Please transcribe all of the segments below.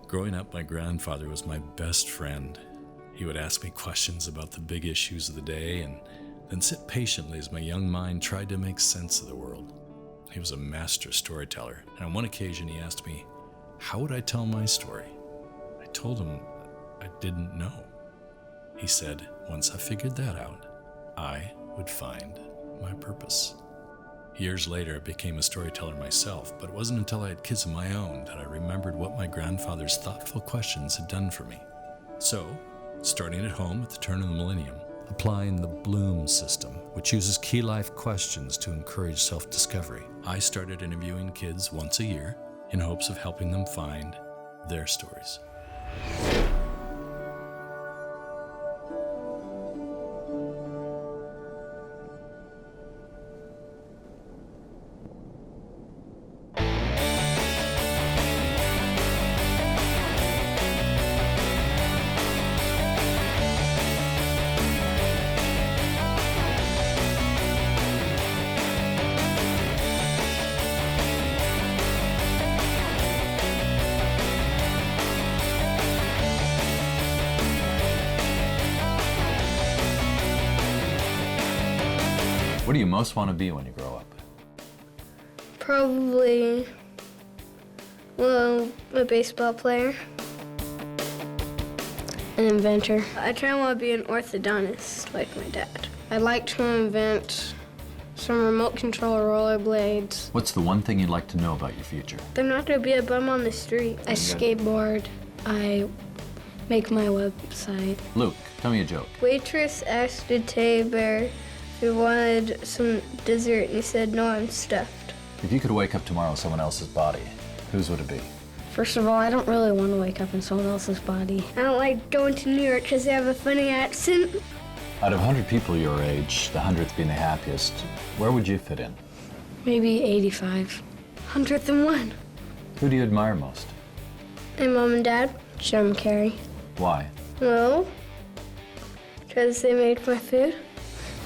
Growing up, my grandfather was my best friend. He would ask me questions about the big issues of the day and then sit patiently as my young mind tried to make sense of the world. He was a master storyteller, and on one occasion he asked me, how would I tell my story? I told him I didn't know. He said, once I figured that out, I would find my purpose. Years later, I became a storyteller myself, but it wasn't until I had kids of my own that I remembered what my grandfather's thoughtful questions had done for me. So, starting at home at the turn of the millennium, applying the Bloom system, which uses key life questions to encourage self-discovery, I started interviewing kids once a year in hopes of helping them find their stories. What do you most want to be when you grow up? Probably, well, a baseball player. An inventor. I try and want to be an orthodontist like my dad. I'd like to invent some remote control rollerblades. What's the one thing you'd like to know about your future? I'm not going to be a bum on the street. I skateboard. I make my website. Luke, tell me a joke. Waitress asked a teddy bear if he wanted some dessert, and he said, no, I'm stuffed. If you could wake up tomorrow in someone else's body, whose would it be? First of all, I don't really want to wake up in someone else's body. I don't like going to New York because they have a funny accent. Out of 100 people your age, the 100th being the happiest, where would you fit in? Maybe 85. 101. Who do you admire most? My mom and dad, Jim Carrey. Why? Well, because they made my food.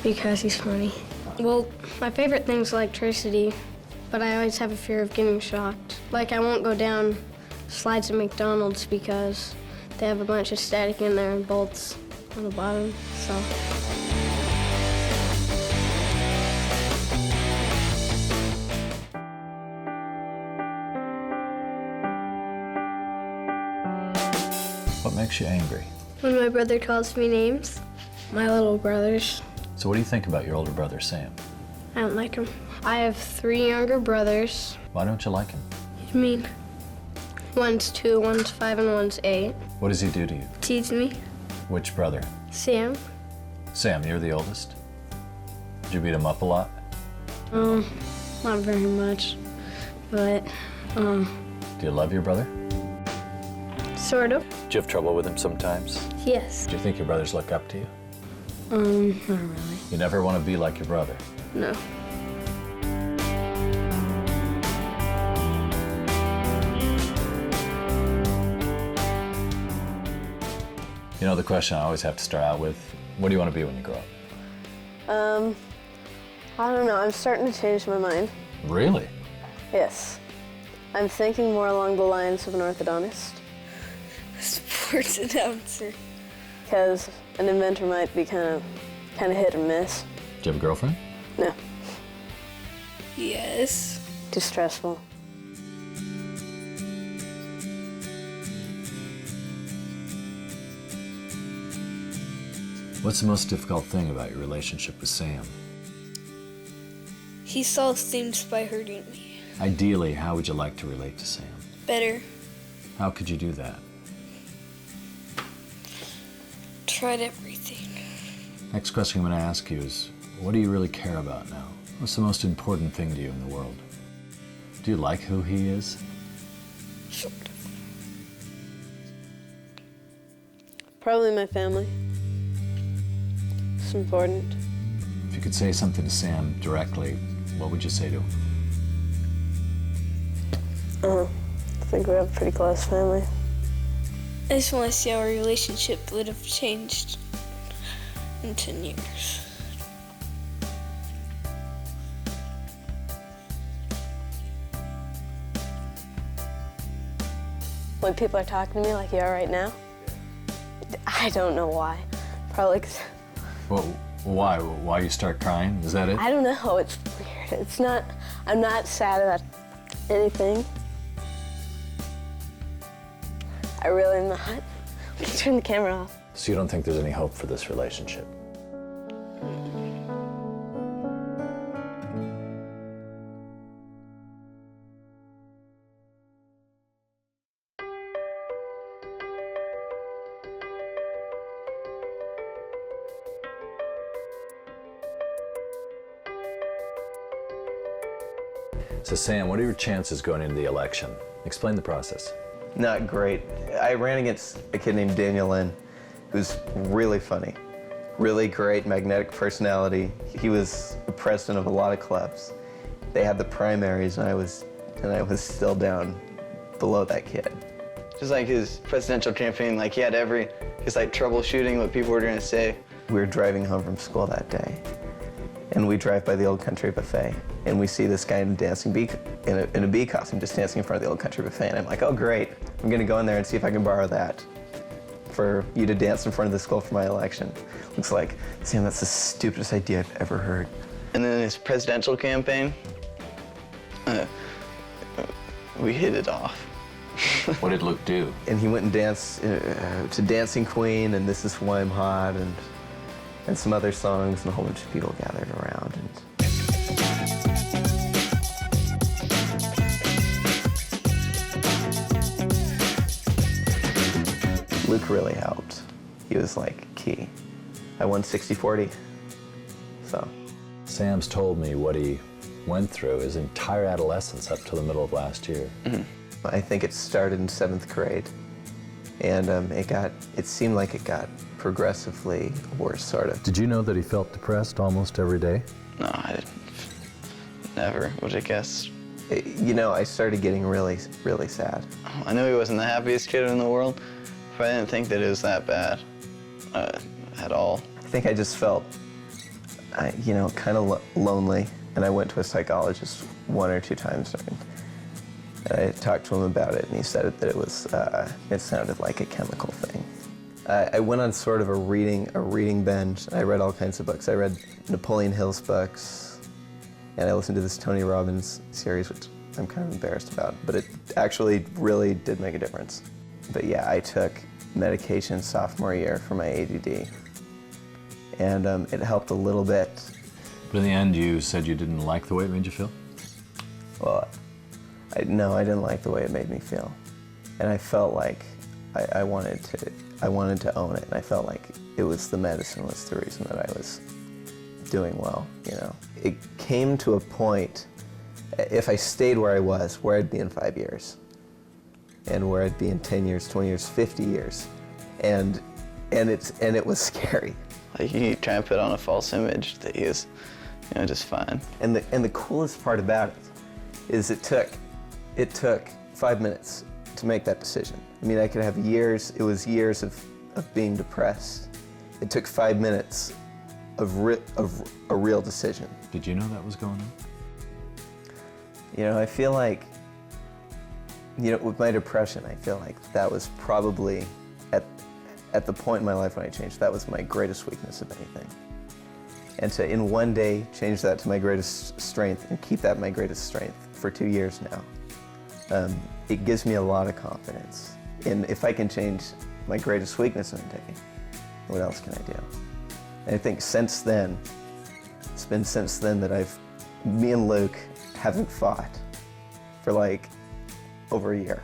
Because he's funny. Well, my favorite thing's electricity, but I always have a fear of getting shocked. Like, I won't go down slides at McDonald's because they have a bunch of static in there and bolts on the bottom, so. What makes you angry? When my brother calls me names, my little brothers. So what do you think about your older brother, Sam? I don't like him. I have 3 younger brothers. Why don't you like him? What do you mean? One's 2, one's 5, and one's 8. What does he do to you? Tease me. Which brother? Sam. Sam, you're the oldest? Did you beat him up a lot? Not very much, but, Do you love your brother? sort of. Do you have trouble with him sometimes? Yes. Do you think your brothers look up to you? Not really. You never want to be like your brother. No. You know the question I always have to start out with, what do you want to be when you grow up? I don't know. I'm starting to change my mind. Really? Yes. I'm thinking more along the lines of an orthodontist. Sports announcer. Because an inventor might be kind of hit or miss. Do you have a girlfriend? No. Yes. Too stressful. What's the most difficult thing about your relationship with Sam? He solves things by hurting me. Ideally, how would you like to relate to Sam? Better. How could you do that? Tried everything. Next question I'm going to ask you is, what do you really care about now? What's the most important thing to you in the world? Do you like who he is? Sort of. Probably my family. It's important. If you could say something to Sam directly, what would you say to him? I think we have a pretty close family. I just want to see how our relationship would have changed in 10 years. When people are talking to me like you are right now, I don't know why. Probably 'cause Well, why? Why you start crying? Is that it? I don't know, it's weird. It's not, I'm not sad about anything. I really am not. We can turn the camera off. So you don't think there's any hope for this relationship? So Sam, what are your chances going into the election? Explain the process. Not great. I ran against a kid named Daniel Lynn, who's really funny, really great, magnetic personality. He was the president of a lot of clubs. They had the primaries, and I was still down below that kid. Just like his presidential campaign, like he had he's like troubleshooting what people were gonna say. We were driving home from school that day, and we drive by the Old Country Buffet, and we see this guy in a dancing bee, in a bee costume, just dancing in front of the Old Country Buffet, and I'm like, oh great, I'm gonna go in there and see if I can borrow that for you to dance in front of the school for my election. Looks like, Sam, that's the stupidest idea I've ever heard. And then his presidential campaign, we hit it off. What did Luke do? And he went and danced to Dancing Queen and This Is Why I'm Hot and some other songs, and a whole bunch of people gathered around. And Luke really helped. He was like key. I won 60-40, so. Sam's told me what he went through his entire adolescence up to the middle of last year. Mm-hmm. I think it started in 7th grade, and it seemed like it got progressively worse, sort of. Did you know that he felt depressed almost every day? No, I didn't. Never would have guessed. You know, I started getting really, really sad. I knew he wasn't the happiest kid in the world, but I didn't think that it was that bad at all. I think I just felt, you know, kind of lonely, and I went to a psychologist 1 or 2 times. And I talked to him about it, and he said that it sounded like a chemical thing. I went on sort of a reading binge. I read all kinds of books. I read Napoleon Hill's books, and I listened to this Tony Robbins series, which I'm kind of embarrassed about, but it actually really did make a difference. But yeah, I took medication sophomore year for my ADD, and it helped a little bit. But in the end, you said you didn't like the way it made you feel? Well, no, I didn't like the way it made me feel, and I felt like I wanted to own it, and I felt like it was the medicine was the reason that I was doing well. You know, it came to a point, if I stayed where I was, where I'd be in 5 years, and where I'd be in 10 years, 20 years, 50 years, and it was scary. Like he trying to put on a false image that he was, you know, just fine. And the coolest part about it is it took 5 minutes to make that decision. I mean, I could have years, it was years of being depressed. It took 5 minutes of a real decision. Did you know that was going on? You know, I feel like, you know, with my depression, I feel like that was probably, at the point in my life when I changed, that was my greatest weakness of anything. And to, in one day, change that to my greatest strength and keep that my greatest strength for 2 years now, it gives me a lot of confidence. And if I can change my greatest weakness in a day, what else can I do? And I think since then, it's been since then that me and Luke haven't fought for like over a year.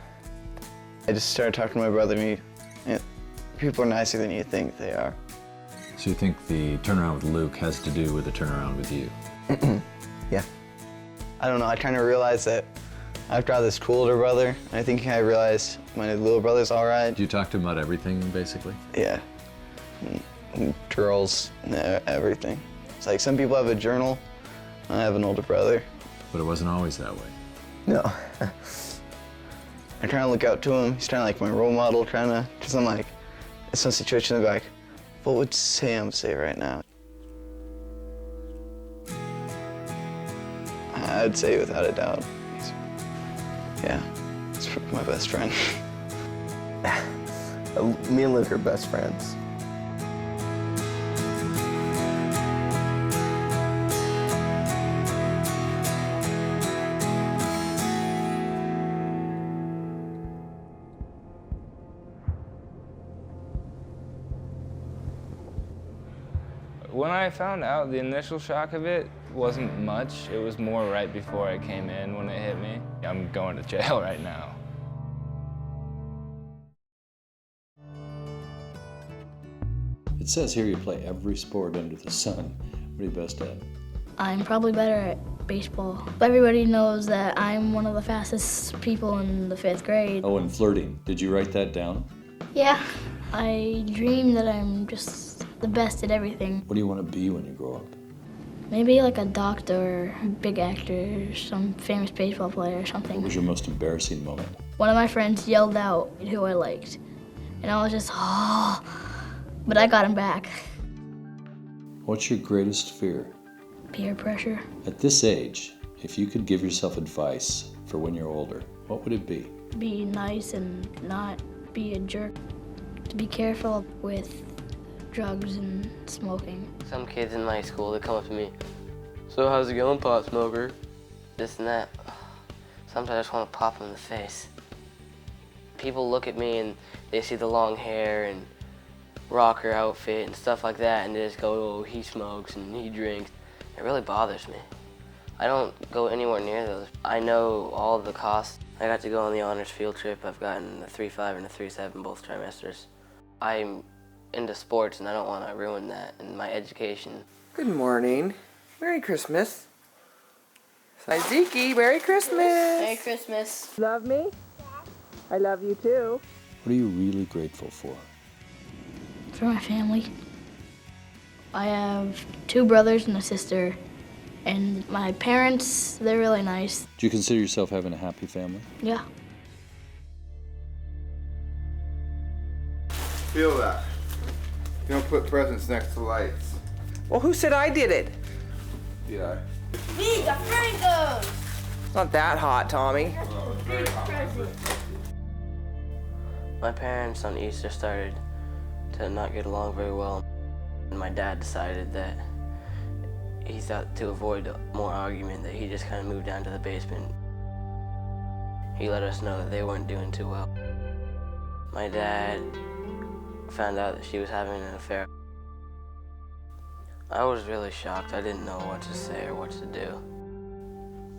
I just started talking to my brother, and people are nicer than you think they are. So you think the turnaround with Luke has to do with the turnaround with you? Yeah. I don't know, I kind of realized that I've got this cool older brother, and I think I realized my little brother's all right. Do you talk to him about everything, basically? Yeah. And girls, and everything. It's like some people have a journal. I have an older brother. But it wasn't always that way. No. I'm trying to look out to him. He's trying to like my role model, because I'm like, in some situation, I'm like, what would Sam say right now? I'd say without a doubt. He's my best friend. Me and Luke are best friends. When I found out, the initial shock of it wasn't much. It was more right before I came in when it hit me. I'm going to jail right now. It says here you play every sport under the sun. What are you best at? I'm probably better at baseball. Everybody knows that I'm one of the fastest people in the 5th grade. Oh, and flirting. Did you write that down? Yeah, I dream that I'm just the best at everything. What do you want to be when you grow up? Maybe like a doctor, a big actor, some famous baseball player or something. What was your most embarrassing moment? One of my friends yelled out who I liked, and I was just, oh, but I got him back. What's your greatest fear? Peer pressure. At this age, if you could give yourself advice for when you're older, what would it be? Be nice and not be a jerk. To be careful with drugs and smoking. Some kids in my school, they come up to me, so how's it going, pot smoker? This and that. Sometimes I just want to pop them in the face. People look at me and they see the long hair and rocker outfit and stuff like that, and they just go, oh, he smokes and he drinks. It really bothers me. I don't go anywhere near those. I know all the costs. I got to go on the honors field trip. I've gotten a 3.5 and a 3.7 both trimesters. I'm into sports and I don't want to ruin that and my education. Good morning. Merry Christmas. Hi, Zeke. Merry Christmas. Merry Christmas. Love me? I love you too. What are you really grateful for? For my family. I have 2 brothers and a sister, and my parents, they're really nice. Do you consider yourself having a happy family? Yeah. Feel that. You don't put presents next to lights. Well, who said I did it? Yeah. Me, the Francos! It's not that hot, Tommy. My parents on Easter started to not get along very well. And my dad decided that he thought to avoid more argument that he just kind of moved down to the basement. He let us know that they weren't doing too well. My dad found out that she was having an affair. I was really shocked. I didn't know what to say or what to do.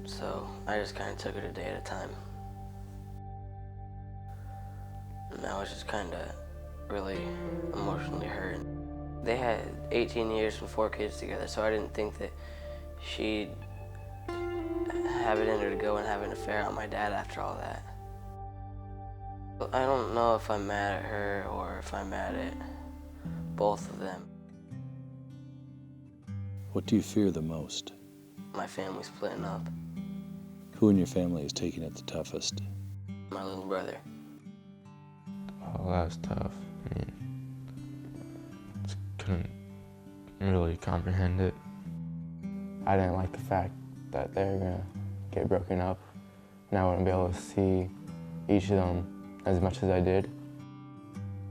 So I just kind of took it a day at a time. And I was just kind of really emotionally hurt. They had 18 years and 4 kids together, so I didn't think that she'd have it in her to go and have an affair on my dad after all that. I don't know if I'm mad at her or if I'm mad at both of them. What do you fear the most? My family splitting up. Who in your family is taking it the toughest? My little brother. Oh, that was tough. I mean, just couldn't really comprehend it. I didn't like the fact that they were gonna get broken up, and I wouldn't be able to see each of them as much as I did.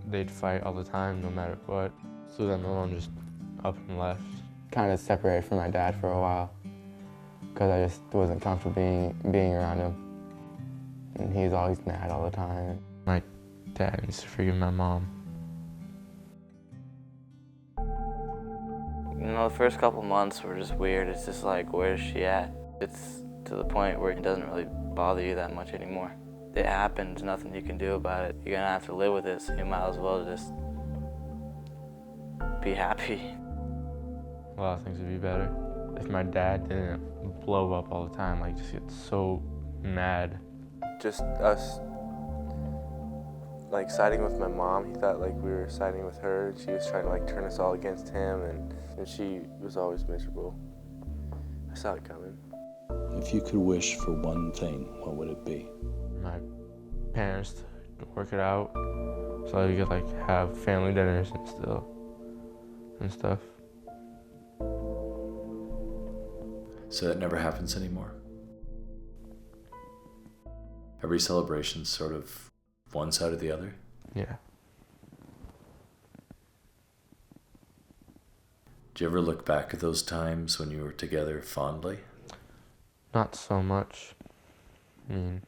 They'd fight all the time, no matter what. So then my mom just up and left. Kind of separated from my dad for a while, because I just wasn't comfortable being around him. And he's always mad all the time. My dad needs to forgive my mom. You know, the first couple months were just weird. It's just like, where's she at? It's to the point where it doesn't really bother you that much anymore. It happens, nothing you can do about it. You're gonna have to live with it, so you might as well just be happy. A lot of things would be better if my dad didn't blow up all the time, like just get so mad. Just us, like, siding with my mom. He thought like we were siding with her. She was trying to like turn us all against him, and and she was always miserable. I saw it coming. If you could wish for one thing, what would it be? My parents to work it out so we could like have family dinners and stuff. So that never happens anymore? Every celebration's sort of one side or the other? Yeah. Do you ever look back at those times when you were together fondly? Not so much. I mean,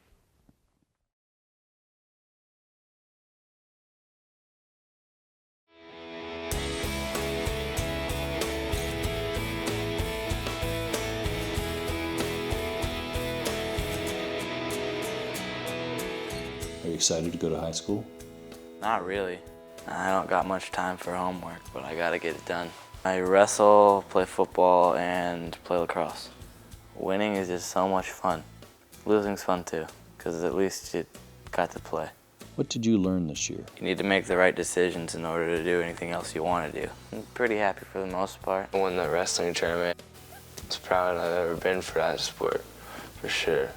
Are you excited to go to high school? Not really. I don't got much time for homework, but I gotta get it done. I wrestle, play football, and play lacrosse. Winning is just so much fun. Losing's fun too, because at least you got to play. What did you learn this year? You need to make the right decisions in order to do anything else you want to do. I'm pretty happy for the most part. I won the wrestling tournament. I was proud I've ever been for that sport, for sure.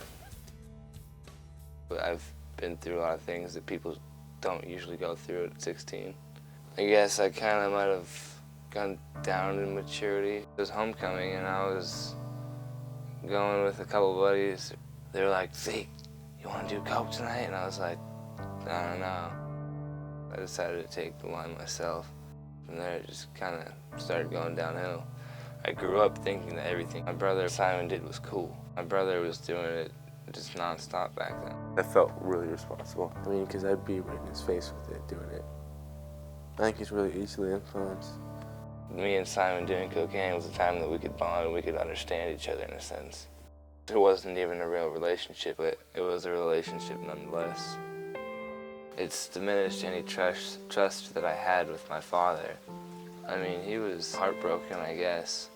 I've been through a lot of things that people don't usually go through at 16. I guess I kind of might have gone down in maturity. It was homecoming and I was going with a couple buddies. They were like, Zeke, you want to do coke tonight? And I was like, I don't know. I decided to take the line myself. From there, it just kind of started going downhill. I grew up thinking that everything my brother Simon did was cool. My brother was doing it just nonstop back then. I felt really responsible. I mean, because I'd be right in his face with it, doing it. I think he's really easily influenced. Me and Simon doing cocaine was a time that we could bond and we could understand each other in a sense. There wasn't even a real relationship, but it was a relationship nonetheless. It's diminished any trust that I had with my father. I mean, he was heartbroken, I guess.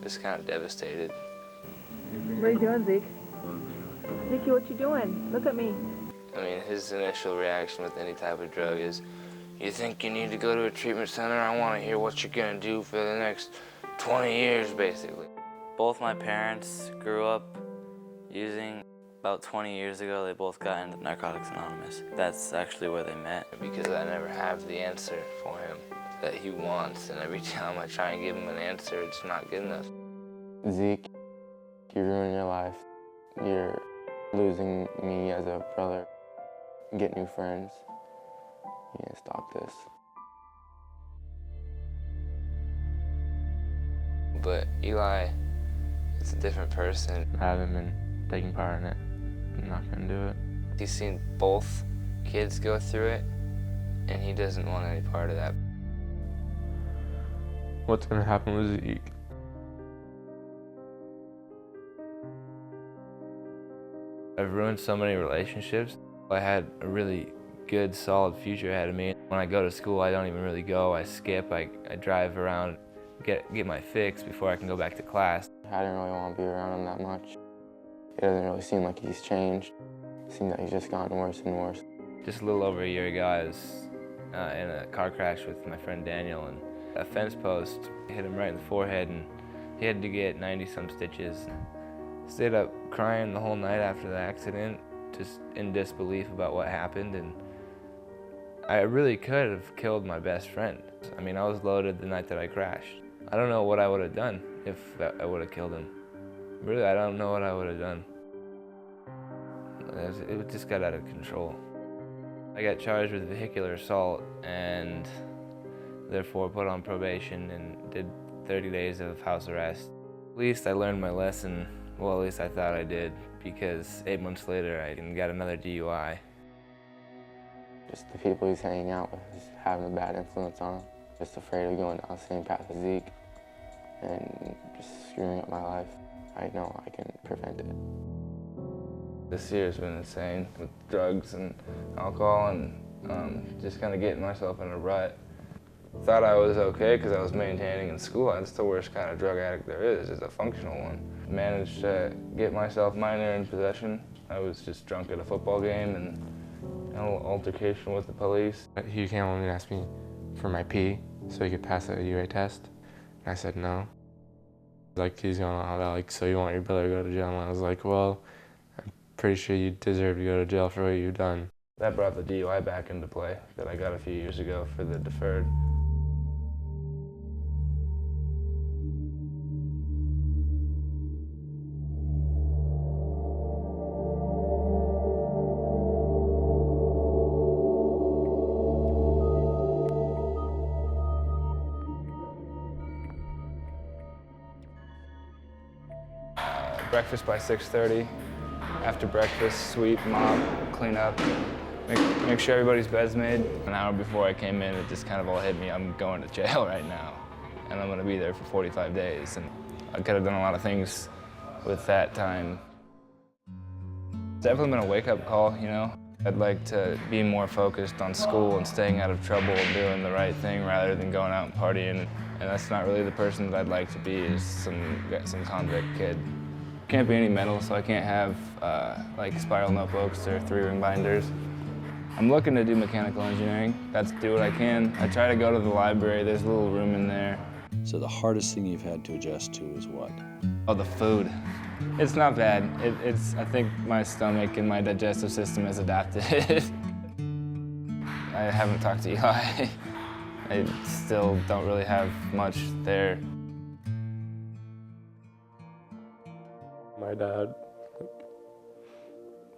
Just kind of devastated. What are you doing, Zeke? Zeke, what you doing? Look at me. I mean, his initial reaction with any type of drug is, you think you need to go to a treatment center? I want to hear what you're going to do for the next 20 years, basically. Both my parents grew up using. About 20 years ago, they both got into Narcotics Anonymous. That's actually where they met. Because I never have the answer for him that he wants, and every time I try and give him an answer, it's not good enough. Zeke, you ruined your life. You're losing me as a brother. Get new friends. You need to stop this. But Eli is a different person. I haven't been taking part in it. I'm not gonna do it. He's seen both kids go through it, and he doesn't want any part of that. What's gonna happen with Zeke? I've ruined so many relationships. I had a really good, solid future ahead of me. When I go to school, I don't even really go. I skip, I drive around, get my fix before I can go back to class. I didn't really want to be around him that much. It doesn't really seem like he's changed. It seems like he's just gotten worse and worse. Just a little over a year ago, I was in a car crash with my friend Daniel, and a fence post hit him right in the forehead, and he had to get 90-some stitches. Stayed up crying the whole night after the accident, just in disbelief about what happened, and I really could have killed my best friend. I mean, I was loaded the night that I crashed. I don't know what I would have done if I would have killed him. Really, I don't know what I would have done. It just got out of control. I got charged with vehicular assault and therefore put on probation and did 30 days of house arrest. At least I learned my lesson. Well, at least I thought I did, because 8 months later I got another DUI. Just the people he's hanging out with is having a bad influence on him. Just afraid of going down the same path as Zeke and just screwing up my life. I know I can prevent it. This year's been insane with drugs and alcohol and just kind of getting myself in a rut. Thought I was okay because I was maintaining in school. That's the worst kind of drug addict there is a functional one. Managed to get myself minor in possession. I was just drunk at a football game and had a little altercation with the police. He came home and asked me for my pee so he could pass a UA test. I said no. Like, he's going on about, like, so you want your brother to go to jail? And I was like, well, I'm pretty sure you deserve to go to jail for what you've done. That brought the DUI back into play that I got a few years ago for the deferred. Breakfast by 6:30. After breakfast, sweep, mop, clean up, make sure everybody's bed's made. An hour before I came in, it just kind of all hit me. I'm going to jail right now, and I'm gonna be there for 45 days. And I could have done a lot of things with that time. It's definitely been a wake-up call, you know? I'd like to be more focused on school and staying out of trouble and doing the right thing rather than going out and partying. And that's not really the person that I'd like to be, is some convict kid. Can't be any metal, so I can't have like spiral notebooks or 3-ring binders. I'm looking to do mechanical engineering. That's do what I can. I try to go to the library. There's a little room in there. So the hardest thing you've had to adjust to is what? Oh, the food. It's not bad. I think my stomach and my digestive system has adapted. I haven't talked to Eli. I still don't really have much there. My dad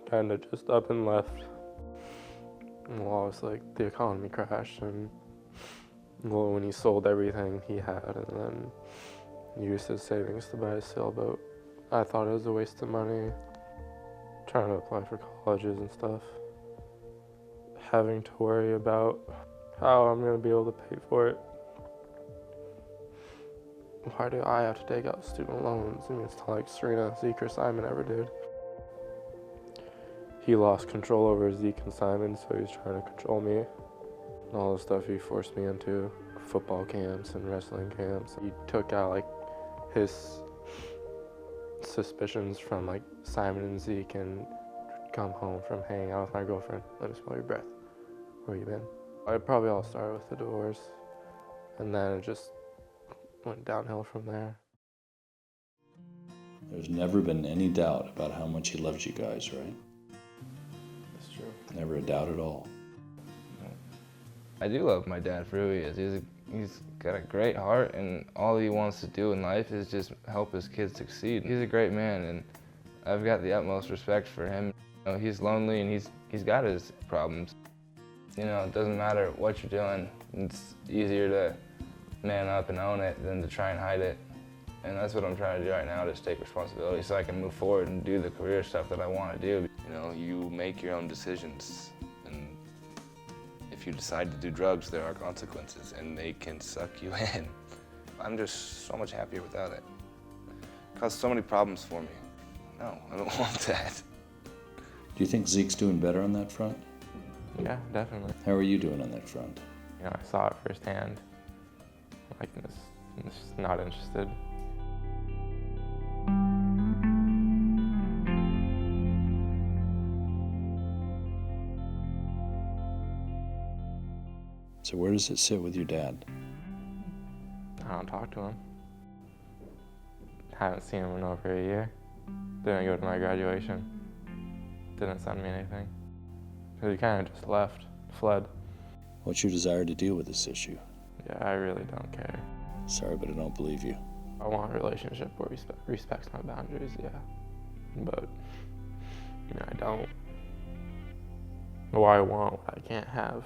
kind of just up and left. Well, it's like the economy crashed, and well, when he sold everything he had and then used his savings to buy a sailboat, I thought it was a waste of money. Trying to apply for colleges and stuff. Having to worry about how I'm going to be able to pay for it. Why do I have to take out student loans? I mean, it's not like Serena, Zeke, or Simon ever did. He lost control over Zeke and Simon, so he's trying to control me. And all the stuff he forced me into, football camps and wrestling camps. He took out like his suspicions from like Simon and Zeke, and come home from hanging out with my girlfriend. Let me smell your breath. Where you been? It probably all started with the divorce, and then it just went downhill from there. There's never been any doubt about how much he loves you guys, right? That's true. Never a doubt at all. I do love my dad for who he is. He's got a great heart, and all he wants to do in life is just help his kids succeed. He's a great man, and I've got the utmost respect for him. You know, he's lonely, and he's got his problems. You know, it doesn't matter what you're doing. It's easier to man up and own it than to try and hide it. And that's what I'm trying to do right now, just take responsibility so I can move forward and do the career stuff that I want to do. You know, you make your own decisions, and if you decide to do drugs, there are consequences, and they can suck you in. I'm just so much happier without it. It caused so many problems for me. No, I don't want that. Do you think Zeke's doing better on that front? Yeah, definitely. How are you doing on that front? You know, I saw it firsthand. Like, just not interested. So where does it sit with your dad? I don't talk to him. Haven't seen him in over a year. Didn't go to my graduation. Didn't send me anything. He kind of just left, fled. What's your desire to deal with this issue? Yeah, I really don't care. Sorry, but I don't believe you. I want a relationship where respects my boundaries, yeah. But, you know, I don't. Why I want what I can't have.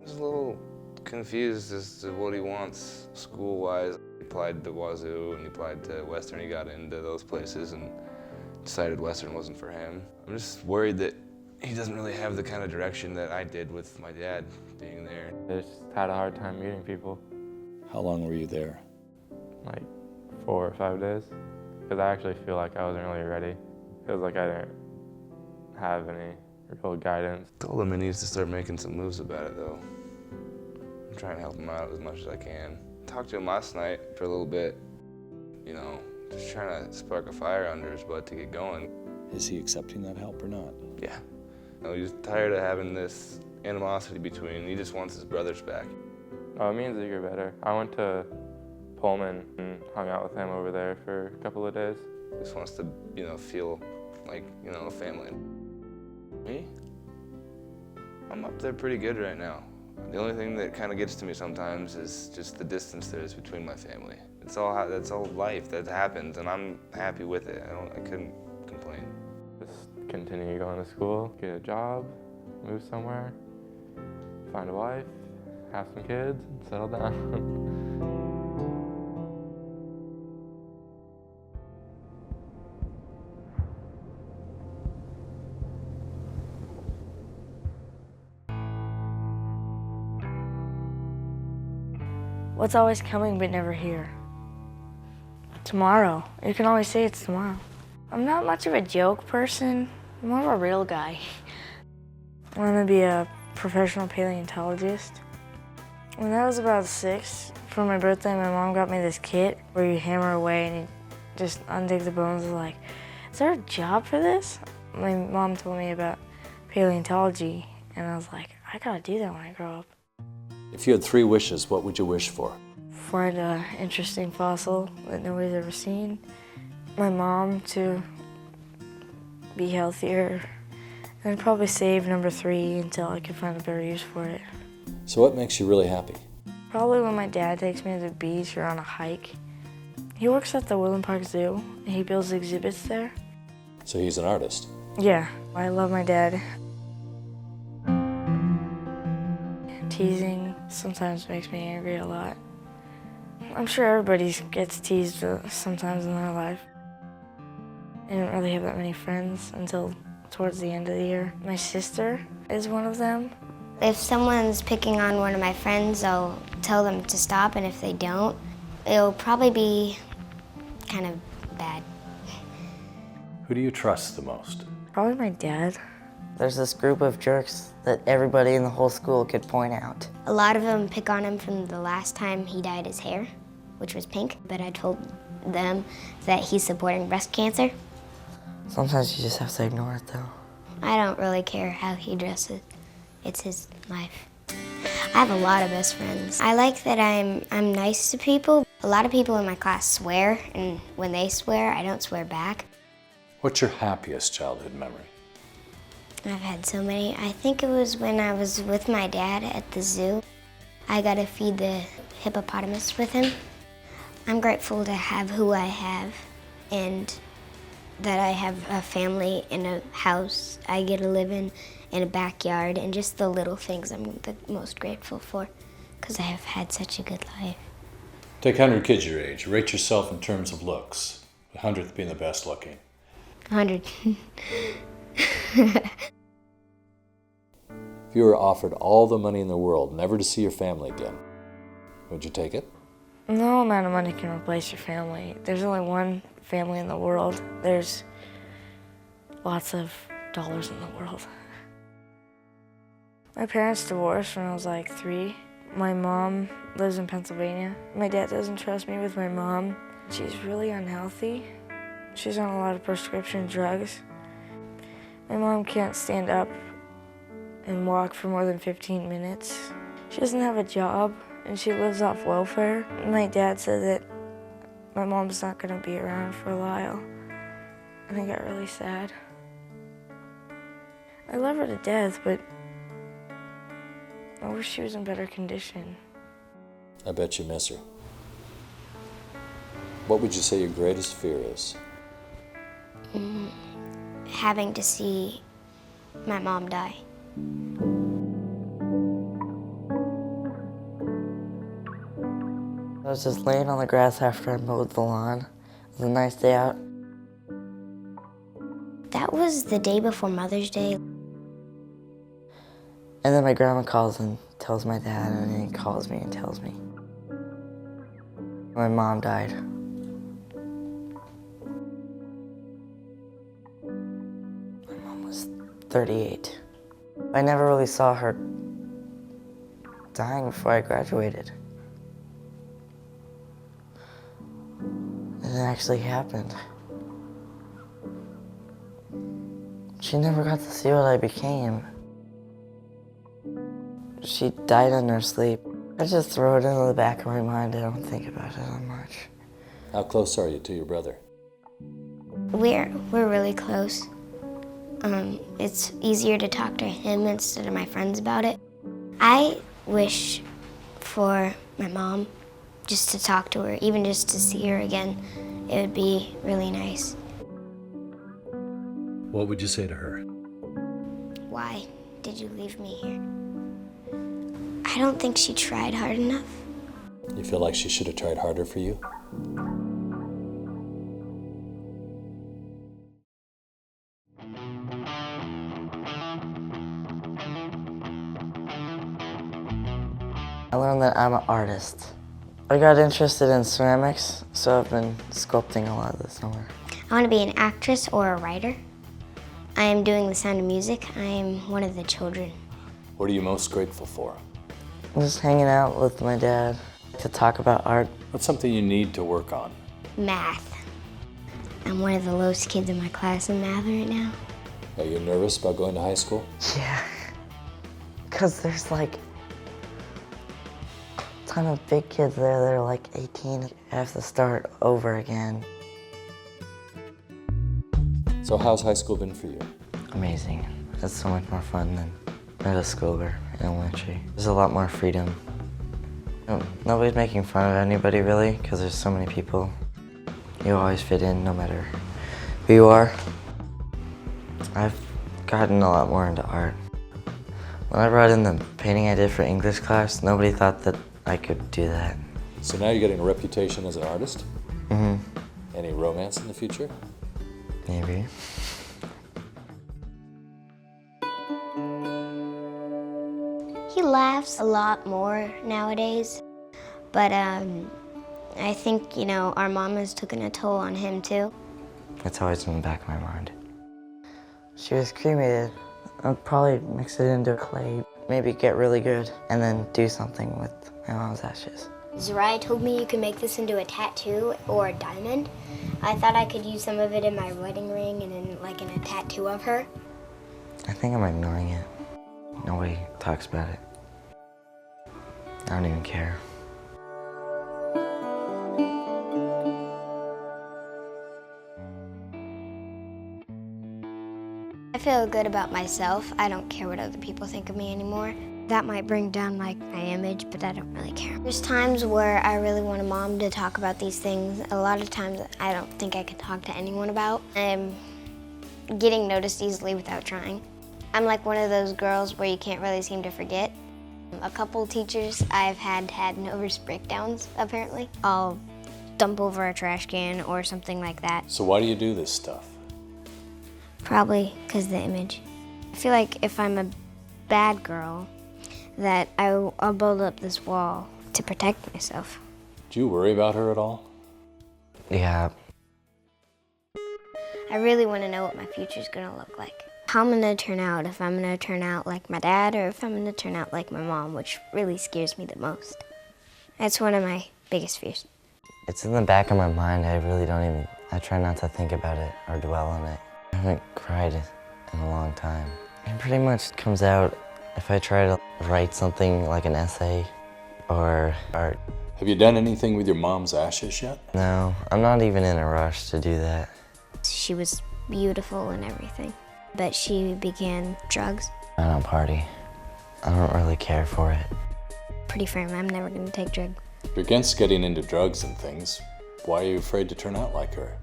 I was a little confused as to what he wants school-wise. He applied to Wazoo and he applied to Western. He got into those places and decided Western wasn't for him. I'm just worried that he doesn't really have the kind of direction that I did with my dad being there. I just had a hard time meeting people. How long were you there? Like 4 or 5 days. Because I actually feel like I wasn't really ready. Feels like I didn't have any real guidance. Told him he needs to start making some moves about it though. I'm trying to help him out as much as I can. Talked to him last night for a little bit, you know, just trying to spark a fire under his butt to get going. Is he accepting that help or not? Yeah. You know, he's tired of having this animosity between. He just wants his brothers back. Oh, me and Zeke are better. I went to Pullman and hung out with him over there for a couple of days. Just wants to, feel like, a family. Me? I'm up there pretty good right now. The only thing that kind of gets to me sometimes is just the distance there is between my family. That's all life that happens, and I'm happy with it. I couldn't complain. Just continue going to school, get a job, move somewhere, find a wife, have some kids, and settle down. What's always coming but never here? Tomorrow. You can always say it's tomorrow. I'm not much of a joke person. I'm more of a real guy. I want to be a professional paleontologist. When I was about 6, for my birthday, my mom got me this kit where you hammer away and you just undig the bones. I was like, is there a job for this? My mom told me about paleontology, and I was like, I gotta do that when I grow up. If you had 3 wishes, what would you wish for? Find an interesting fossil that nobody's ever seen. My mom to be healthier. And probably save number 3 until I can find a better use for it. So what makes you really happy? Probably when my dad takes me to the beach or on a hike. He works at the Woodland Park Zoo, and he builds exhibits there. So he's an artist? Yeah, I love my dad. Teasing sometimes makes me angry a lot. I'm sure everybody gets teased sometimes in their life. I didn't really have that many friends until towards the end of the year. My sister is one of them. If someone's picking on one of my friends, I'll tell them to stop, and if they don't, it'll probably be kind of bad. Who do you trust the most? Probably my dad. There's this group of jerks that everybody in the whole school could point out. A lot of them pick on him from the last time he dyed his hair, which was pink, but I told them that he's supporting breast cancer. Sometimes you just have to ignore it, though. I don't really care how he dresses. It's his life. I have a lot of best friends. I like that I'm nice to people. A lot of people in my class swear, and when they swear, I don't swear back. What's your happiest childhood memory? I've had so many. I think it was when I was with my dad at the zoo. I got to feed the hippopotamus with him. I'm grateful to have who I have and that I have a family and a house I get to live in and a backyard, and just the little things I'm the most grateful for because I have had such a good life. Take 100 kids your age. Rate yourself in terms of looks. The 100th being the best looking. 100. If you were offered all the money in the world, never to see your family again, would you take it? No amount of money can replace your family. There's only one family in the world. There's lots of dollars in the world. My parents divorced when I was like 3. My mom lives in Pennsylvania. My dad doesn't trust me with my mom. She's really unhealthy. She's on a lot of prescription drugs. My mom can't stand up and walk for more than 15 minutes. She doesn't have a job, and she lives off welfare. My dad said that my mom's not gonna be around for a while, and I got really sad. I love her to death, but I wish she was in better condition. I bet you miss her. What would you say your greatest fear is? Having to see my mom die. I was just laying on the grass after I mowed the lawn. It was a nice day out. That was the day before Mother's Day. And then my grandma calls and tells my dad, and then he calls me and tells me. My mom died. My mom was 38. I never really saw her dying before I graduated. And it actually happened. She never got to see what I became. She died in her sleep. I just throw it into the back of my mind. I don't think about it that much. How close are you to your brother? We're really close. It's easier to talk to him instead of my friends about it. I wish for my mom just to talk to her, even just to see her again. It would be really nice. What would you say to her? Why did you leave me here? I don't think she tried hard enough. You feel like she should have tried harder for you? I learned that I'm an artist. I got interested in ceramics, so I've been sculpting a lot this summer. I want to be an actress or a writer. I am doing The Sound of Music. I am one of the children. What are you most grateful for? Just hanging out with my dad to talk about art. What's something you need to work on? Math. I'm one of the lowest kids in my class in math right now. Are you nervous about going to high school? Yeah, because there's like a ton of big kids there that are like 18. I have to start over again. So how's high school been for you? Amazing. It's so much more fun than middle school or elementary. There's a lot more freedom. Nobody's making fun of anybody really, because there's so many people. You always fit in no matter who you are. I've gotten a lot more into art. When I brought in the painting I did for English class, nobody thought that I could do that. So now you're getting a reputation as an artist? Mm-hmm. Any romance in the future? Maybe. He laughs a lot more nowadays, but I think, our mom has taken a toll on him too. It's always in the back of my mind. She was cremated. I'd probably mix it into clay, maybe get really good, and then do something with my mom's ashes. Zoriah told me you could make this into a tattoo or a diamond. I thought I could use some of it in my wedding ring and in a tattoo of her. I think I'm ignoring it. Nobody talks about it. I don't even care. I feel good about myself. I don't care what other people think of me anymore. That might bring down my image, but I don't really care. There's times where I really want a mom to talk about these things. A lot of times I don't think I can talk to anyone about. I'm getting noticed easily without trying. I'm like one of those girls where you can't really seem to forget. A couple teachers I've had nervous breakdowns, apparently. I'll dump over a trash can or something like that. So why do you do this stuff? Probably because of the image. I feel like if I'm a bad girl, that I'll build up this wall to protect myself. Do you worry about her at all? Yeah. I really want to know what my future's gonna look like. How I'm gonna turn out, if I'm gonna turn out like my dad or if I'm gonna turn out like my mom, which really scares me the most. That's one of my biggest fears. It's in the back of my mind. I try not to think about it or dwell on it. I haven't cried in a long time. It pretty much comes out if I try to write something like an essay or art. Have you done anything with your mom's ashes yet? No, I'm not even in a rush to do that. She was beautiful and everything, but she began drugs. I don't party. I don't really care for it. Pretty firm, I'm never gonna take drugs. If you're against getting into drugs and things, why are you afraid to turn out like her?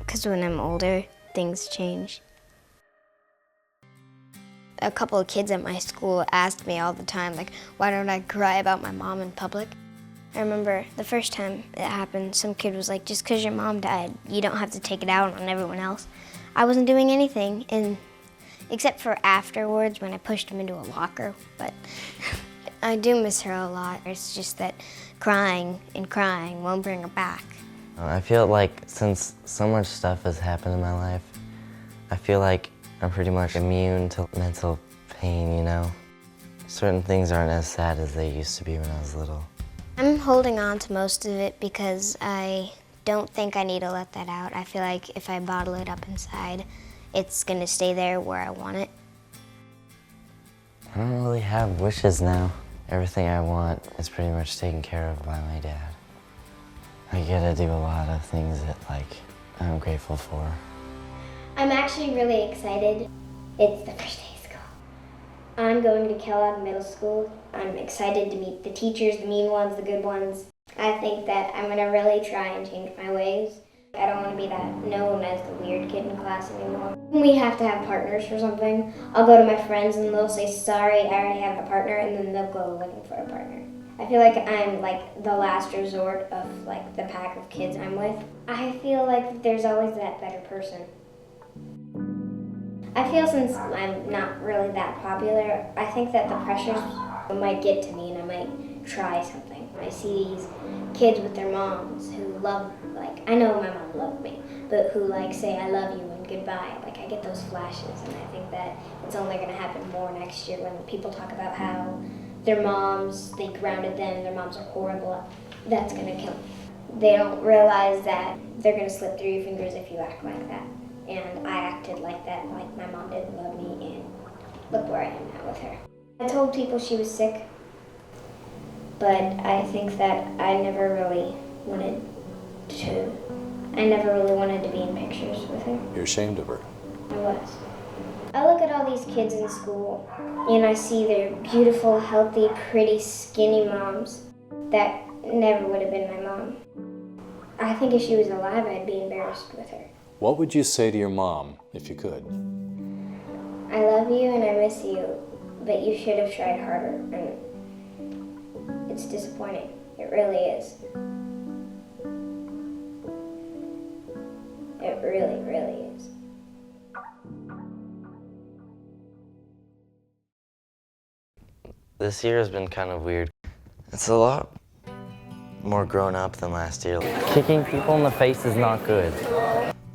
Because when I'm older, things change. A couple of kids at my school asked me all the time, why don't I cry about my mom in public? I remember the first time it happened, some kid was like, just because your mom died, you don't have to take it out on everyone else. I wasn't doing anything, except for afterwards when I pushed him into a locker, but I do miss her a lot. It's just that crying and crying won't bring her back. I feel like since so much stuff has happened in my life, I feel like I'm pretty much immune to mental pain, Certain things aren't as sad as they used to be when I was little. I'm holding on to most of it because I don't think I need to let that out. I feel like if I bottle it up inside, it's gonna stay there where I want it. I don't really have wishes now. Everything I want is pretty much taken care of by my dad. I get to do a lot of things that, I'm grateful for. I'm actually really excited. It's the first day of school. I'm going to Kellogg Middle School. I'm excited to meet the teachers, the mean ones, the good ones. I think that I'm gonna really try and change my ways. I don't want to be that known as the weird kid in class anymore. When we have to have partners for something, I'll go to my friends and they'll say, sorry, I already have a partner, and then they'll go looking for a partner. I feel like I'm the last resort of the pack of kids I'm with. I feel like there's always that better person. I feel since I'm not really that popular, I think that the pressures might get to me and I might try something. I see these kids with their moms who love, I know my mom loved me, but who say I love you and goodbye. I get those flashes, and I think that it's only going to happen more next year when people talk about how their moms, they grounded them, their moms are horrible. That's going to kill me. They don't realize that they're going to slip through your fingers if you act like that. And I acted like that, my mom didn't love me, and look where I am now with her. I told people she was sick, but I think that I never really wanted to be in pictures with her. You're ashamed of her. I was. I look at all these kids in school, and I see their beautiful, healthy, pretty, skinny moms that never would have been my mom. I think if she was alive, I'd be embarrassed with her. What would you say to your mom if you could? I love you and I miss you, but you should have tried harder, and it's disappointing. It really is. It really, really is. This year has been kind of weird. It's a lot more grown up than last year. Kicking people in the face is not good.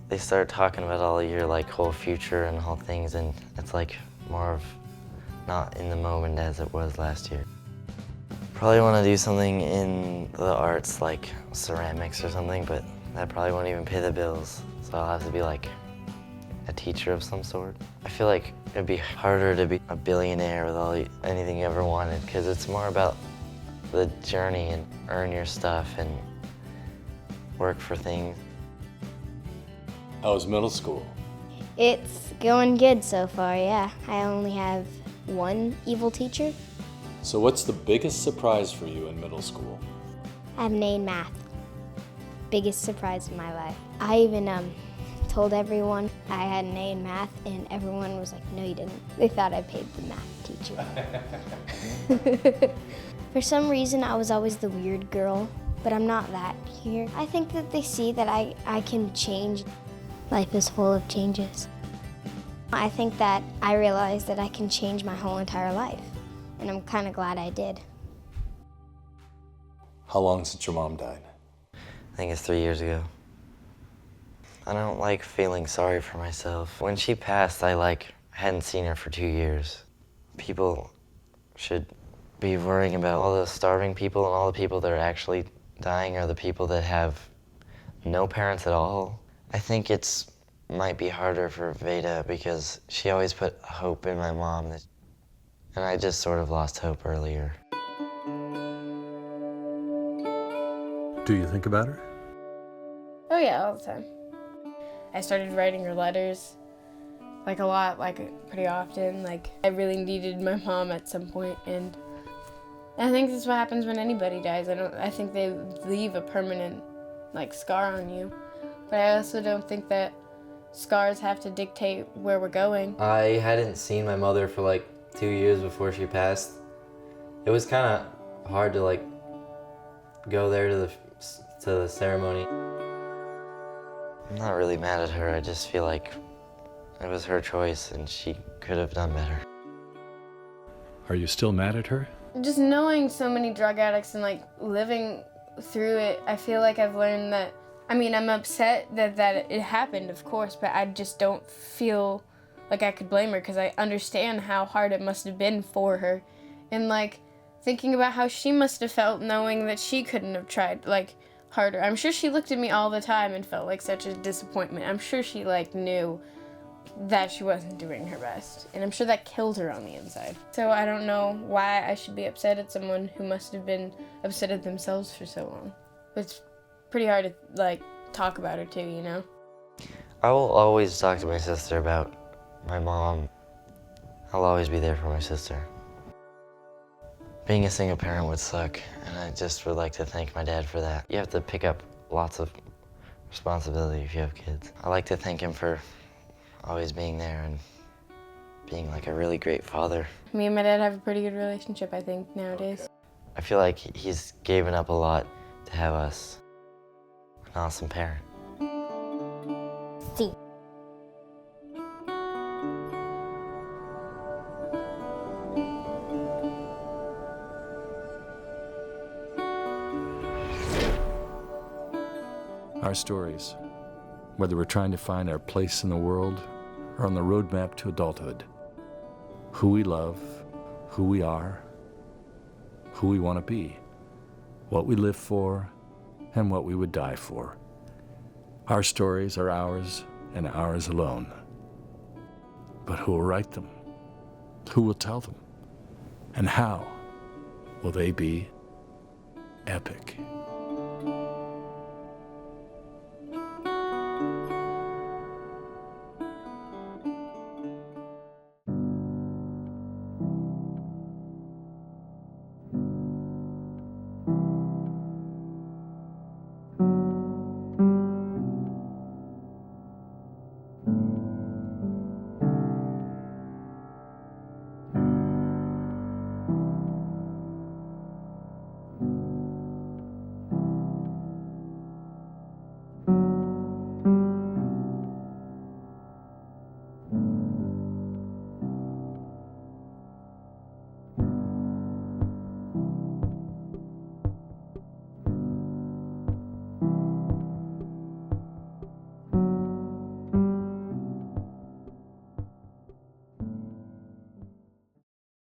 They start talking about all your whole future and whole things, and it's more of not in the moment as it was last year. Probably want to do something in the arts like ceramics or something, but that probably won't even pay the bills. So I'll have to be a teacher of some sort. I feel like it'd be harder to be a billionaire with anything you ever wanted, because it's more about the journey and earn your stuff and work for things. How was middle school? It's going good so far, yeah. I only have one evil teacher. So what's the biggest surprise for you in middle school? I have an A in math. Biggest surprise in my life. I even told everyone I had an A in math, and everyone was like, no you didn't. They thought I paid the math teacher. For some reason, I was always the weird girl, but I'm not that here. I think that they see that I can change. Life is full of changes. I think that I realized that I can change my whole entire life, and I'm kind of glad I did. How long since your mom died? I think it's 3 years ago. I don't like feeling sorry for myself. When she passed, I hadn't seen her for 2 years. People should be worrying about all the starving people, and all the people that are actually dying are the people that have no parents at all. I think it's might be harder for Veda because she always put hope in my mom, and I just sort of lost hope earlier. Do you think about her? Oh yeah, all the time. I started writing her letters, a lot, pretty often. I really needed my mom at some point, and I think this is what happens when anybody dies. I think they leave a permanent, scar on you. But I also don't think that scars have to dictate where we're going. I hadn't seen my mother for 2 years before she passed. It was kind of hard to go there to the ceremony. I'm not really mad at her. I just feel like it was her choice and she could have done better. Are you still mad at her? Just knowing so many drug addicts and living through it, I feel like I've learned that, I'm upset that it happened, of course, but I just don't feel like I could blame her because I understand how hard it must have been for her. And thinking about how she must have felt knowing that she couldn't have tried harder. I'm sure she looked at me all the time and felt like such a disappointment. I'm sure she knew that she wasn't doing her best. And I'm sure that killed her on the inside. So I don't know why I should be upset at someone who must have been upset at themselves for so long. It's pretty hard to, like, talk about her too, you know? I will always talk to my sister about my mom. I'll always be there for my sister. Being a single parent would suck, and I just would like to thank my dad for that. You have to pick up lots of responsibility if you have kids. I like to thank him for always being there and being like a really great father. Me and my dad have a pretty good relationship, I think, nowadays. I feel like he's given up a lot to have us. An awesome parent. Zeke. Our stories, whether we're trying to find our place in the world or on the roadmap to adulthood, who we love, who we are, who we want to be, what we live for, and what we would die for. Our stories are ours and ours alone. But who will write them? Who will tell them? And how will they be epic?